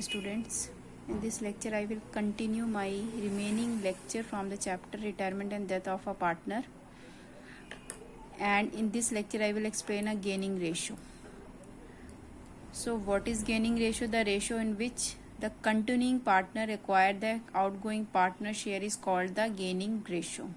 Dear students, in this lecture I will continue my remaining lecture from the chapter Retirement and Death of a Partner, and in this lecture I will explain a gaining ratio. So what is gaining ratio? The ratio in which the continuing partner acquired the outgoing partner share is called the gaining ratio.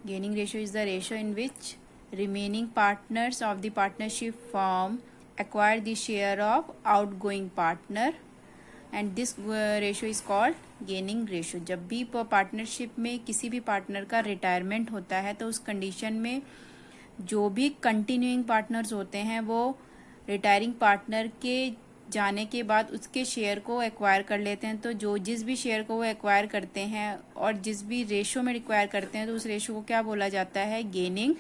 Gaining ratio is the ratio in which remaining partners of the partnership firm acquire the share of outgoing partner, and this ratio is called gaining ratio. जब भी partnership में किसी भी partner का retirement होता है तो उस कंडीशन में जो भी कंटिन्यूइंग पार्टनर्स होते हैं वो रिटायरिंग पार्टनर के जाने के बाद उसके शेयर को एक्वायर कर लेते हैं। तो जो जिस भी शेयर को वो एक्वायर करते हैं और जिस भी रेशियो में एक्वायर करते हैं तो उस रेशियो को क्या बोला जाता है? Gaining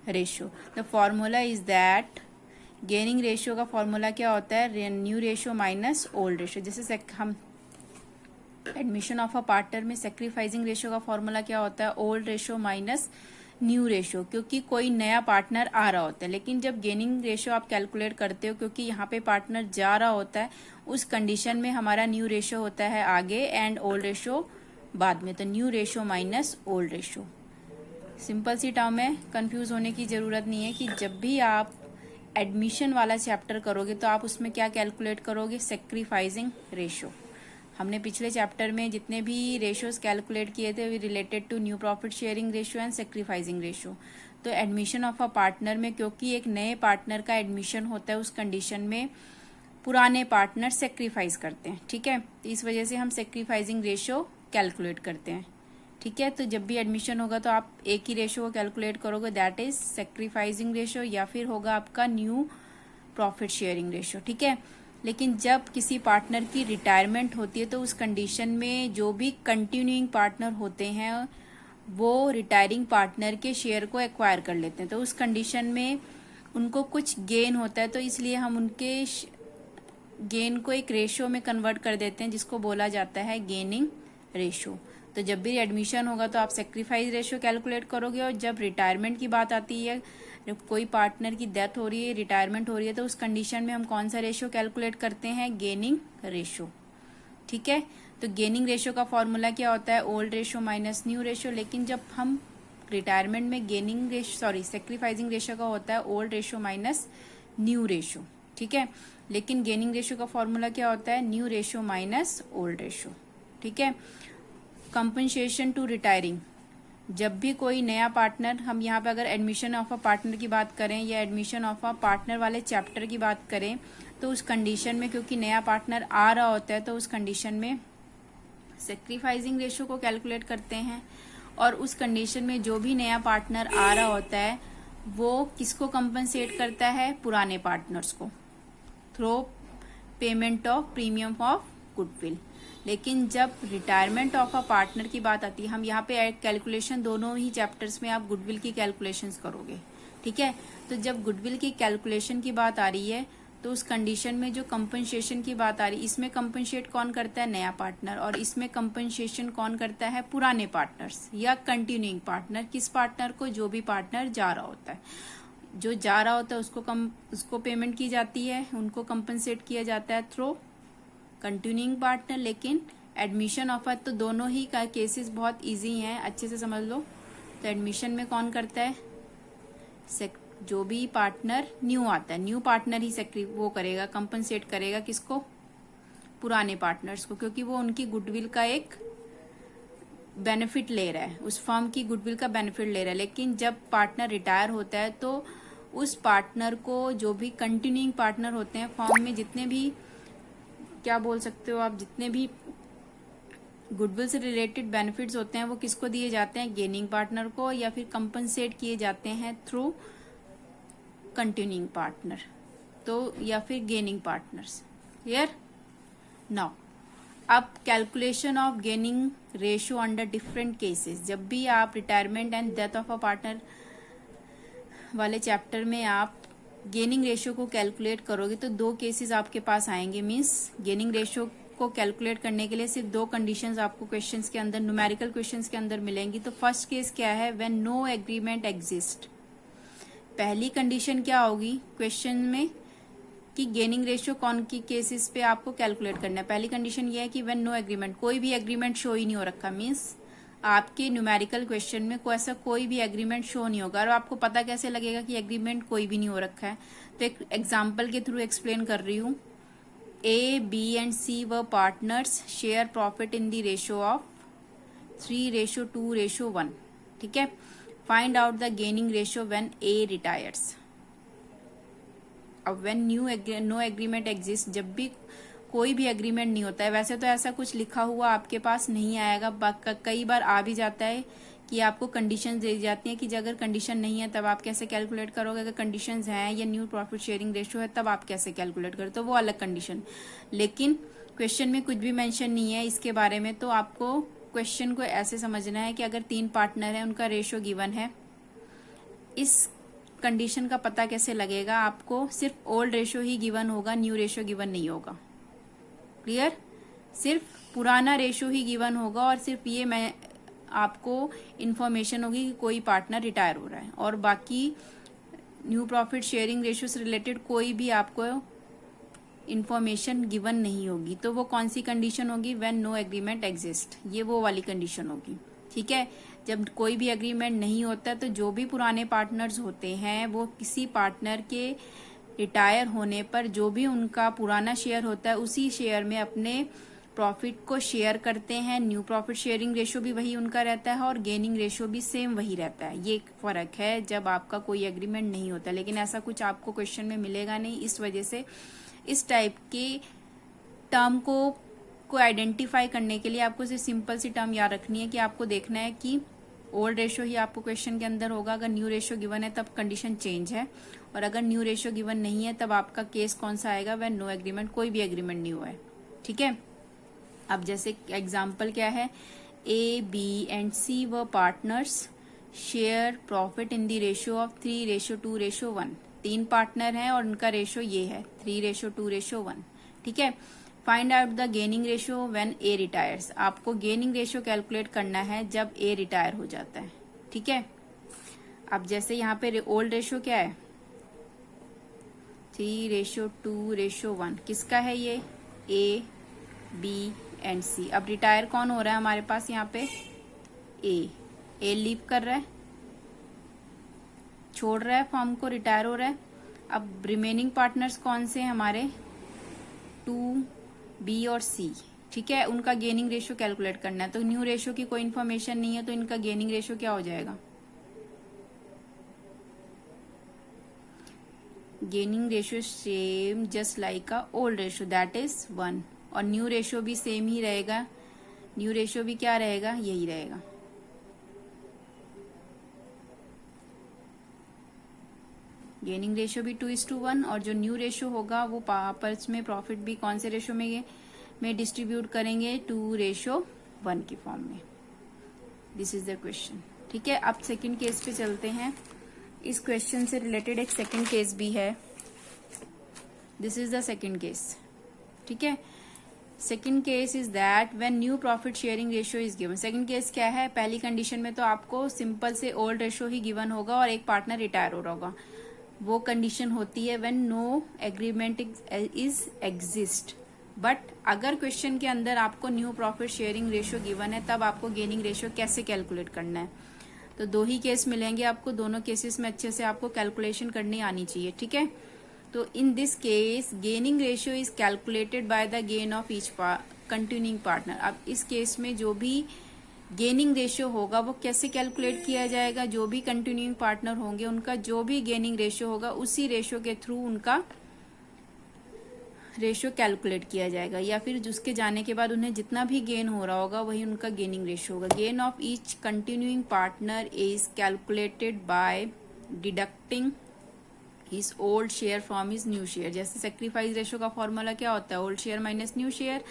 ratio. The formula is that, gaining ratio का फॉर्मूला क्या होता है? New ratio minus old ratio. जैसे हम एडमिशन ऑफ अ पार्टनर में सेक्रीफाइसिंग रेशियो का फॉर्मूला क्या होता है? Old ratio minus new ratio, क्योंकि कोई नया पार्टनर आ रहा होता है। लेकिन जब गेनिंग रेशियो आप कैलकुलेट करते हो, क्योंकि यहाँ पे पार्टनर जा रहा होता है, उस कंडीशन में हमारा न्यू रेशियो होता है आगे एंड ओल्ड रेशियो बाद में। तो new ratio minus old ratio. Simple सी टर्म है, कंफ्यूज होने की जरूरत नहीं है कि जब भी आप एडमिशन वाला चैप्टर करोगे तो आप उसमें क्या कैलकुलेट करोगे? Sacrificing ratio. हमने पिछले चैप्टर में जितने भी रेशियोज कैलकुलेट किए थे वे related to new profit sharing ratio and sacrificing ratio. तो एडमिशन ऑफ अ पार्टनर में क्योंकि एक नए पार्टनर का एडमिशन होता है, उस कंडीशन में पुराने पार्टनर सेक्रीफाइस करते हैं। ठीक है, तो इस वजह से हम सेक्रीफाइसिंग रेशियो कैलकुलेट करते हैं। ठीक है, तो जब भी एडमिशन होगा तो आप एक ही रेशियो को कैलकुलेट करोगे, दैट इज सेक्रीफाइसिंग रेशियो, या फिर होगा आपका न्यू प्रॉफिट शेयरिंग रेशियो। ठीक है, लेकिन जब किसी पार्टनर की रिटायरमेंट होती है तो उस कंडीशन में जो भी कंटिन्यूइंग पार्टनर होते हैं वो रिटायरिंग पार्टनर के शेयर को एक्वायर कर लेते हैं। तो उस कंडीशन में उनको कुछ गेन होता है, तो इसलिए हम उनके गेन को एक रेशियो में कन्वर्ट कर देते हैं जिसको बोला जाता है गेनिंग रेशियो। तो जब भी एडमिशन होगा तो आप सेक्रीफाइस रेशियो कैलकुलेट करोगे, और जब रिटायरमेंट की बात आती है, कोई पार्टनर की डेथ हो रही है, रिटायरमेंट हो रही है, तो उस कंडीशन में हम कौन सा रेशियो कैलकुलेट करते हैं? Gaining ratio. ठीक है, तो गेनिंग रेशियो का फॉर्मूला क्या होता है? Old ratio minus new ratio. लेकिन जब हम रिटायरमेंट में गेनिंग रेशियो सेक्रीफाइसिंग रेशियो का होता है old ratio minus new ratio. ठीक है, लेकिन गेनिंग रेशियो का फॉर्मूला क्या होता है? New ratio minus old ratio. ठीक है, कंपनसेशन टू रिटायरिंग, जब भी कोई नया पार्टनर, हम यहाँ पे अगर एडमिशन ऑफ अ पार्टनर की बात करें या एडमिशन ऑफ अ पार्टनर वाले चैप्टर की बात करें, तो उस कंडीशन में क्योंकि नया पार्टनर आ रहा होता है तो उस कंडीशन में सेक्रीफाइसिंग रेशियो को कैलकुलेट करते हैं, और उस कंडीशन में जो भी नया पार्टनर आ रहा होता है वो किसको कंपनसेट करता है? पुराने पार्टनर्स को, through payment of premium of goodwill. लेकिन जब रिटायरमेंट ऑफ अ पार्टनर की बात आती है, हम यहाँ पे कैलकुलेशन दोनों ही चैप्टर्स में आप गुडविल की कैलकुलेशंस करोगे। ठीक है, तो जब गुडविल की कैलकुलेशन की बात आ रही है तो उस कंडीशन में जो कंपनसेशन की बात आ रही है, इसमें कंपनसेट कौन करता है? नया पार्टनर, और इसमें कंपनसेशन कौन करता है? पुराने पार्टनर्स या कंटिन्यूइंग पार्टनर। किस पार्टनर को? जो भी पार्टनर जा रहा होता है, जो जा रहा होता है उसको पेमेंट की जाती है, उनको कंपनसेट किया जाता है थ्रू कंटिन्यूइंग पार्टनर। लेकिन एडमिशन ऑफर तो दोनों ही का केसेस बहुत इजी हैं, अच्छे से समझ लो। तो एडमिशन में कौन करता है? जो भी पार्टनर न्यू आता है, न्यू पार्टनर ही वो करेगा, कंपनसेट करेगा किसको? पुराने पार्टनर्स को, क्योंकि वो उनकी गुडविल का एक बेनिफिट ले रहा है, उस फर्म की गुडविल का बेनिफिट ले रहा है। लेकिन जब पार्टनर रिटायर होता है तो उस पार्टनर को, जो भी कंटिन्यूइंग पार्टनर होते हैं फर्म में, जितने भी, क्या बोल सकते हो आप, जितने भी गुडविल से रिलेटेड बेनिफिट्स होते हैं वो किसको दिए जाते हैं? गेनिंग पार्टनर को, या फिर कंपनसेट किए जाते हैं थ्रू कंटिन्यूइंग पार्टनर, तो या फिर गेनिंग पार्टनर्स। क्लियर? नाउ अब calculation of gaining ratio under different cases. जब भी आप retirement and death of a partner वाले चैप्टर में आप गेनिंग रेशियो को कैलकुलेट करोगे तो दो केसेस आपके पास आएंगे। मींस गेनिंग रेशियो को कैलकुलेट करने के लिए सिर्फ दो कंडीशंस आपको क्वेश्चंस के अंदर, न्यूमेरिकल क्वेश्चंस के अंदर मिलेंगी। तो फर्स्ट केस क्या है? When no agreement exist. पहली कंडीशन क्या होगी क्वेश्चन में? कि गेनिंग रेशियो कौन की केसेस पे आपको कैलकुलेट करना है। पहली कंडीशन ये है कि व्हेन नो एग्रीमेंट, कोई भी एग्रीमेंट शो ही नहीं हो रखा, मीन्स आपके न्यूमेरिकल क्वेश्चन में ऐसा कोई भी एग्रीमेंट शो नहीं होगा। और आपको पता कैसे लगेगा कि एग्रीमेंट कोई भी नहीं हो रखा है? तो एक एग्जाम्पल के थ्रू एक्सप्लेन कर रही हूँ। A, B and C were partners, share profit in the ratio of 3:2:1. ठीक है। Find out the gaining ratio when A retires. अब व्हेन नो एग्रीमेंट एग्जिस्ट, जब भी कोई भी एग्रीमेंट नहीं होता है, वैसे तो ऐसा कुछ लिखा हुआ आपके पास नहीं आएगा, कई बार आ भी जाता है कि आपको कंडीशन दे जाती हैं कि अगर कंडीशन नहीं है तब आप कैसे कैलकुलेट करोगे, अगर कंडीशंस हैं या न्यू प्रॉफिट शेयरिंग रेशियो है तब आप कैसे कैलकुलेट करो, तो वो अलग कंडीशन। लेकिन क्वेश्चन में कुछ भी मेंशन नहीं है इसके बारे में, तो आपको क्वेश्चन को ऐसे समझना है कि अगर 3 पार्टनर है, उनका रेशियो गिवन है, इस कंडीशन का पता कैसे लगेगा? आपको सिर्फ ओल्ड रेशियो ही गिवन होगा, न्यू रेशियो गिवन नहीं होगा। क्लियर? सिर्फ पुराना रेशियो ही गिवन होगा और सिर्फ ये मैं आपको इन्फॉर्मेशन होगी कि कोई पार्टनर रिटायर हो रहा है, और बाकी न्यू प्रॉफिट शेयरिंग रेशियो से रिलेटेड कोई भी आपको इन्फॉर्मेशन गिवन नहीं होगी। तो वो कौन सी कंडीशन होगी? व्हेन नो एग्रीमेंट एग्जिस्ट, ये वो वाली कंडीशन होगी। ठीक है। जब कोई भी एग्रीमेंट नहीं होता तो जो भी पुराने पार्टनर्स होते हैं वो किसी पार्टनर के रिटायर होने पर जो भी उनका पुराना शेयर होता है उसी शेयर में अपने प्रॉफिट को शेयर करते हैं। न्यू प्रॉफिट शेयरिंग रेशियो भी वही उनका रहता है और गेनिंग रेशियो भी सेम वही रहता है। ये फर्क है जब आपका कोई एग्रीमेंट नहीं होता, लेकिन ऐसा कुछ आपको क्वेश्चन में मिलेगा नहीं। इस वजह से इस टाइप के टर्म को आइडेंटिफाई करने के लिए आपको सिर्फ सिंपल सी टर्म याद रखनी है कि आपको देखना है कि ओल्ड रेशियो ही आपको क्वेश्चन के अंदर होगा। अगर न्यू रेशियो गिवन है तब कंडीशन चेंज है, और अगर न्यू रेशियो गिवन नहीं है तब आपका केस कौन सा आएगा? व्हेन नो एग्रीमेंट, कोई भी एग्रीमेंट नहीं हुआ है। ठीक है। अब जैसे एग्जाम्पल क्या है, A, B and C were partners, share profit in the ratio of 3:2:1। 3 partner हैं और उनका रेशियो ये है 3:2:1। ठीक है। Find out the gaining ratio when A retires. आपको गेनिंग रेशियो कैलकुलेट करना है जब A रिटायर हो जाता है। ठीक है। अब जैसे यहाँ पे ओल्ड रेशियो क्या है? 3:2:1। किसका है ये? A, B and C। अब रिटायर कौन हो रहा है हमारे पास यहाँ पे? A लीव कर रहा है, छोड़ रहा है फॉर्म को, रिटायर हो रहा है। अब रिमेनिंग पार्टनर्स कौन से हैं हमारे? 2, B और C। ठीक है। उनका गेनिंग रेशियो कैलकुलेट करना है। तो न्यू रेशियो की कोई इन्फॉर्मेशन नहीं है, तो इनका गेनिंग रेशियो क्या हो जाएगा? Gaining ratio same just like a old ratio, that is 1। और न्यू रेशियो भी सेम ही रहेगा। न्यू रेशियो भी क्या रहेगा? यही रहेगा। गेनिंग रेशियो भी 2:1, और जो न्यू रेशियो होगा वो आपस में प्रॉफिट भी कौन से रेशियो में डिस्ट्रीब्यूट करेंगे? 2:1 की फॉर्म में। This is the question. ठीक है। अब सेकंड केस पे चलते हैं। इस क्वेश्चन से रिलेटेड एक सेकंड केस भी है। This is the second case. ठीक है। Second case is that when new profit sharing ratio is given. Second case क्या है? पहली कंडीशन में तो आपको सिंपल से ओल्ड रेशियो ही गिवन होगा और एक पार्टनर रिटायर हो रहा होगा। वो कंडीशन होती है when no agreement is exist. But अगर क्वेश्चन के अंदर आपको new profit sharing ratio given है तब आपको गेनिंग रेशियो कैसे कैलकुलेट करना है? तो 2 ही केस मिलेंगे आपको, दोनों केसेस में अच्छे से आपको कैलकुलेशन करनी आनी चाहिए। ठीक है। तो in this case gaining ratio is calculated by the gain of each continuing partner. अब इस केस में जो भी गेनिंग रेशियो होगा वो कैसे कैलकुलेट किया जाएगा? जो भी कंटिन्यूइंग पार्टनर होंगे उनका जो भी गेनिंग रेशियो होगा उसी रेशियो के थ्रू उनका रेशियो कैलकुलेट किया जाएगा, या फिर उसके जाने के बाद उन्हें जितना भी गेन हो रहा होगा वही उनका गेनिंग रेशियो होगा। Gain of each continuing partner is calculated by deducting his old share from his new share. जैसे सेक्रीफाइस रेशियो का फॉर्मूला क्या होता है? Old share minus new share.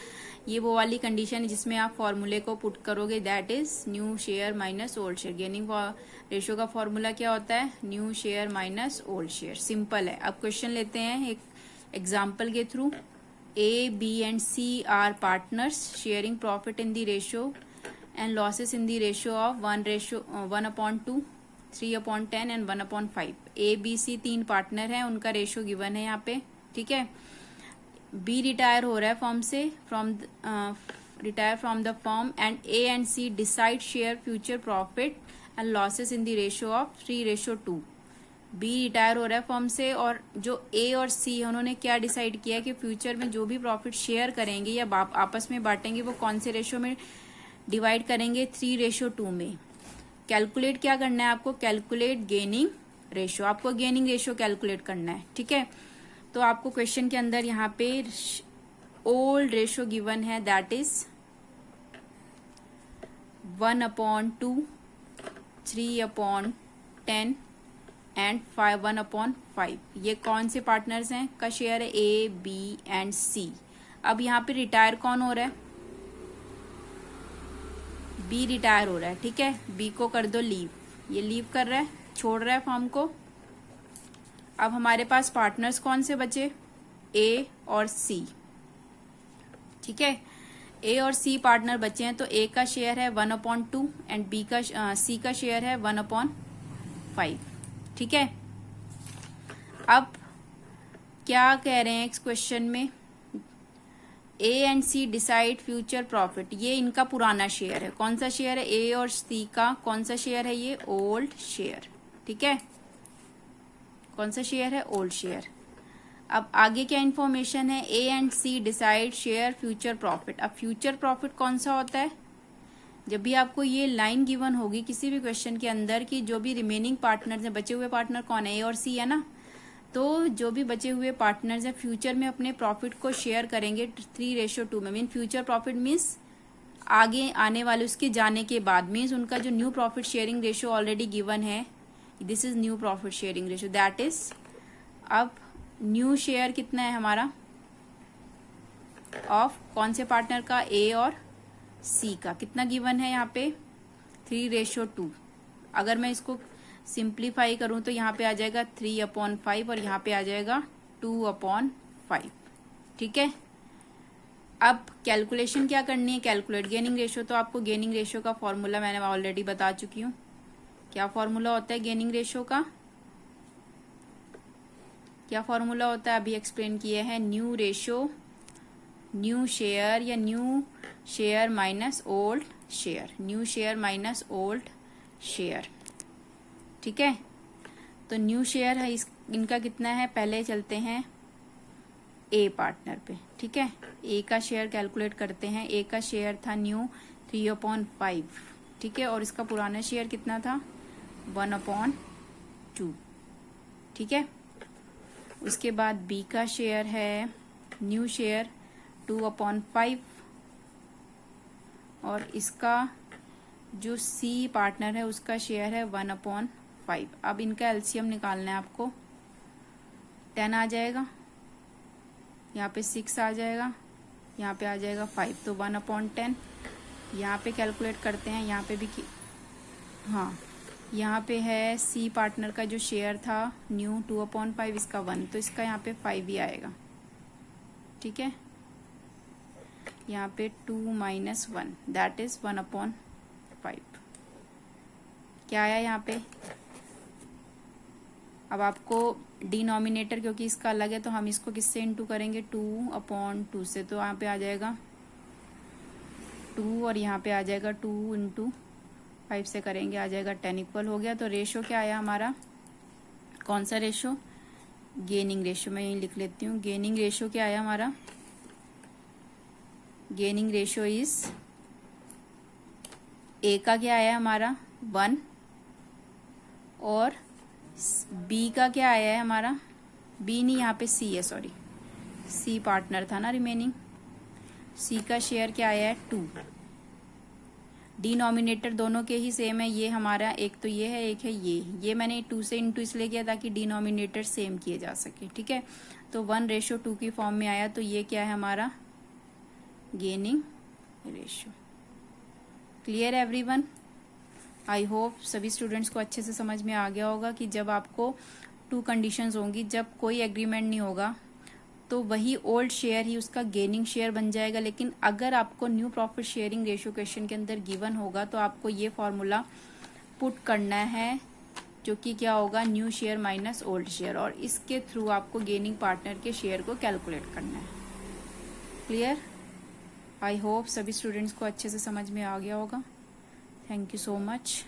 ये वो वाली कंडीशन है जिसमें आप फॉर्मूले को पुट करोगे, that is new share minus old share. Gaining ratio का फॉर्मूला क्या होता है? New share minus old share. Simple है। अब क्वेश्चन लेते हैं एक एग्जाम्पल के through. A, B and C are partners sharing profit in the ratio and losses in the ratio of 1/2, 3/10 and 1/5। A, B, C 3 partner हैं, उनका ratio given है यहाँ पे ठीक है। बी रिटायर हो रहा है फर्म से, retire from the firm, and A and C decide share future profit and losses in the ratio of 3:2। B retire हो रहा है फर्म से, और जो ए और सी है उन्होंने क्या डिसाइड किया कि फ्यूचर में जो भी प्रॉफिट शेयर करेंगे या आपस में बांटेंगे वो कौन से रेशियो में डिवाइड करेंगे, 3:2 में। कैलकुलेट क्या करना है आपको, कैलकुलेट गेनिंग रेशियो, आपको गेनिंग रेशियो कैलकुलेट करना है, ठीक है। तो आपको क्वेश्चन के अंदर यहाँ पे ओल्ड रेशियो गिवन है, दैट इज 1/2, 3/10 एंड 1/5। ये कौन से पार्टनर्स हैं का शेयर है, ए बी एंड सी। अब यहाँ पे रिटायर कौन हो रहा है, बी रिटायर हो रहा है, ठीक है। बी को कर दो लीव, ये लीव कर रहा है, छोड़ रहा है फर्म को। अब हमारे पास पार्टनर्स कौन से बचे, ए और सी, ठीक है। ए और सी पार्टनर बचे हैं, तो ए का शेयर है 1/2 एंड बी का सी का शेयर है 1/5, ठीक है। अब क्या कह रहे हैं इस क्वेश्चन में, A and C decide future profit, ये इनका पुराना शेयर है। कौन सा शेयर है, ए और सी का कौन सा शेयर है, ये ओल्ड शेयर, ठीक है। कौन सा शेयर है, ओल्ड शेयर। अब आगे क्या इन्फॉर्मेशन है, A and C decide share future profit. अब फ्यूचर प्रॉफिट कौन सा होता है, जब भी आपको ये लाइन गिवन होगी किसी भी क्वेश्चन के अंदर कि जो भी रिमेनिंग पार्टनर्स हैं, बचे हुए पार्टनर कौन है, ए और सी है ना, तो जो भी बचे हुए पार्टनर्स हैं फ्यूचर में अपने प्रॉफिट को शेयर करेंगे 3:2 में। मीन फ्यूचर प्रॉफिट मीन्स आगे आने वाले उसके जाने के बाद, मीन्स उनका जो new profit sharing ratio already given है, this is new profit sharing ratio, that is, अब न्यू शेयर कितना है हमारा ऑफ कौन से पार्टनर का, ए और सी का, कितना गिवन है यहाँ पे 3:2। अगर मैं इसको सिंप्लीफाई करूं तो यहाँ पे आ जाएगा 3/5 और यहाँ पे आ जाएगा 2/5, ठीक है। अब कैलकुलेशन क्या करनी है, कैलकुलेट गेनिंग रेशियो। तो आपको गेनिंग रेशियो का फॉर्मूला मैंने ऑलरेडी बता चुकी हूँ। क्या फॉर्मूला होता है गेनिंग रेशियो का, क्या फॉर्मूला होता है, अभी एक्सप्लेन किया है, न्यू रेशियो, न्यू शेयर या new share minus old share, new share minus old share, ठीक है। तो न्यू शेयर है इनका कितना है, पहले चलते हैं ए पार्टनर पे, ठीक है। ए का शेयर कैलकुलेट करते हैं, ए का शेयर था न्यू 3/5, ठीक है, और इसका पुराना शेयर कितना था 1/2, ठीक है। उसके बाद बी का शेयर है न्यू शेयर 2/5 और इसका जो सी पार्टनर है उसका शेयर है 1/5। अब इनका एलसीएम निकालना है आपको, 10 आ जाएगा, यहाँ पे 6 आ जाएगा, यहाँ पे आ जाएगा 5, तो 1/10। यहाँ पे कैलकुलेट करते हैं, यहाँ पे भी हाँ, यहाँ पे है सी पार्टनर का जो शेयर था न्यू 2/5, इसका 1, तो इसका यहाँ पे 5 ही आएगा, ठीक है। यहाँ पे 2 - 1 दैट इज 1/5, क्या आया यहाँ पे। अब आपको डिनोमिनेटर क्योंकि इसका अलग है तो हम इसको किससे इंटू करेंगे, 2/2 से, तो यहाँ पे आ जाएगा 2 और यहाँ पे आ जाएगा 2 × 5 से करेंगे, आ जाएगा 10 इक्वल हो गया। तो रेशो क्या आया हमारा, कौन सा रेशो, गेनिंग रेशो, मैं यही लिख लेती हूँ। गेनिंग रेशो क्या आया हमारा, गेनिंग रेशो इज, ए का क्या आया हमारा 1 और बी का क्या आया है हमारा, बी नहीं यहाँ पे सी है, सॉरी सी पार्टनर था ना रिमेनिंग, सी का शेयर क्या आया है 2। डिनोमिनेटर दोनों के ही सेम है, ये हमारा एक तो ये है एक है ये मैंने 2 से इंटू इसलिए किया ताकि डिनोमिनेटर सेम किए जा सके, ठीक है। तो 1:2 की फॉर्म में आया, तो ये क्या है हमारा gaining ratio. Clear everyone, I hope सभी स्टूडेंट्स को अच्छे से समझ में आ गया होगा कि जब आपको 2 कंडीशंस होंगी, जब कोई एग्रीमेंट नहीं होगा तो वही ओल्ड शेयर ही उसका गेनिंग शेयर बन जाएगा, लेकिन अगर आपको new profit sharing ratio question के अंदर गिवन होगा तो आपको ये फॉर्मूला पुट करना है जो कि क्या होगा, new share minus old share, और इसके थ्रू आपको गेनिंग पार्टनर के शेयर को कैलकुलेट करना है। क्लियर? आई होप सभी स्टूडेंट्स को अच्छे से समझ में आ गया होगा। Thank you so much.